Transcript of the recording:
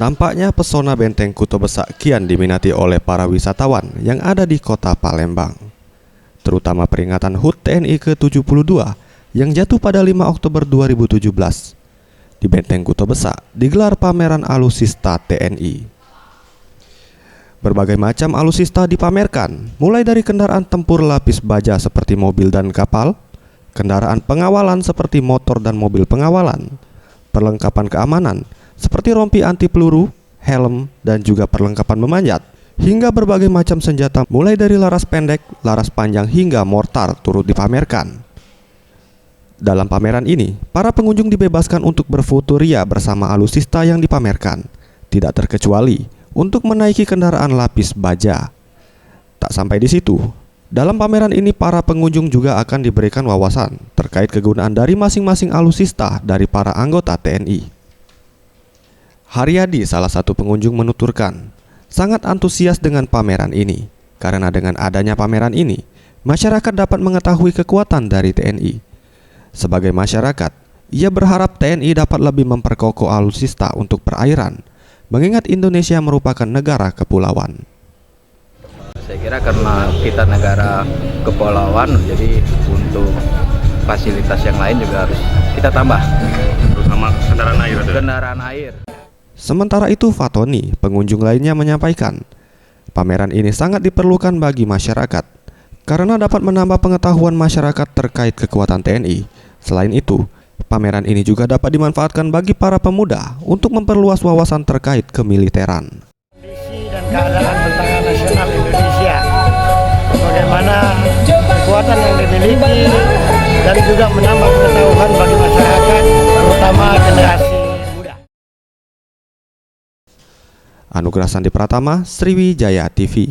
Nampaknya pesona Benteng Kuto Besak kian diminati oleh para wisatawan yang ada di kota Palembang. Terutama peringatan HUT TNI ke-72 yang jatuh pada 5 Oktober 2017. Di Benteng Kuto Besak digelar pameran alutsista TNI. Berbagai macam alutsista dipamerkan, mulai dari kendaraan tempur lapis baja seperti mobil dan kapal, kendaraan pengawalan seperti motor dan mobil pengawalan, perlengkapan keamanan seperti rompi anti peluru, helm, dan juga perlengkapan memanjat, hingga berbagai macam senjata mulai dari laras pendek, laras panjang hingga mortar turut dipamerkan. Dalam pameran ini, para pengunjung dibebaskan untuk berfoto ria bersama alutsista yang dipamerkan, tidak terkecuali untuk menaiki kendaraan lapis baja. Tak sampai di situ, dalam pameran ini para pengunjung juga akan diberikan wawasan terkait kegunaan dari masing-masing alutsista dari para anggota TNI. Haryadi, salah satu pengunjung, menuturkan sangat antusias dengan pameran ini karena dengan adanya pameran ini, masyarakat dapat mengetahui kekuatan dari TNI. Sebagai masyarakat, ia berharap TNI dapat lebih memperkokoh alutsista untuk perairan, mengingat Indonesia merupakan negara kepulauan. Saya kira karena kita negara kepulauan, jadi untuk fasilitas yang lain juga harus kita tambah, terutama kendaraan air. Sementara itu, Fatoni, pengunjung lainnya, menyampaikan pameran ini sangat diperlukan bagi masyarakat karena dapat menambah pengetahuan masyarakat terkait kekuatan TNI. Selain itu, pameran ini juga dapat dimanfaatkan bagi para pemuda untuk memperluas wawasan terkait kemiliteran. Kondisi dan keadaan tentara nasional Indonesia, bagaimana kekuatan yang dimiliki, dan juga menambah pengetahuan bagi masyarakat, terutama generasi muda. Anugerah Sandi Pratama, Sriwijaya TV.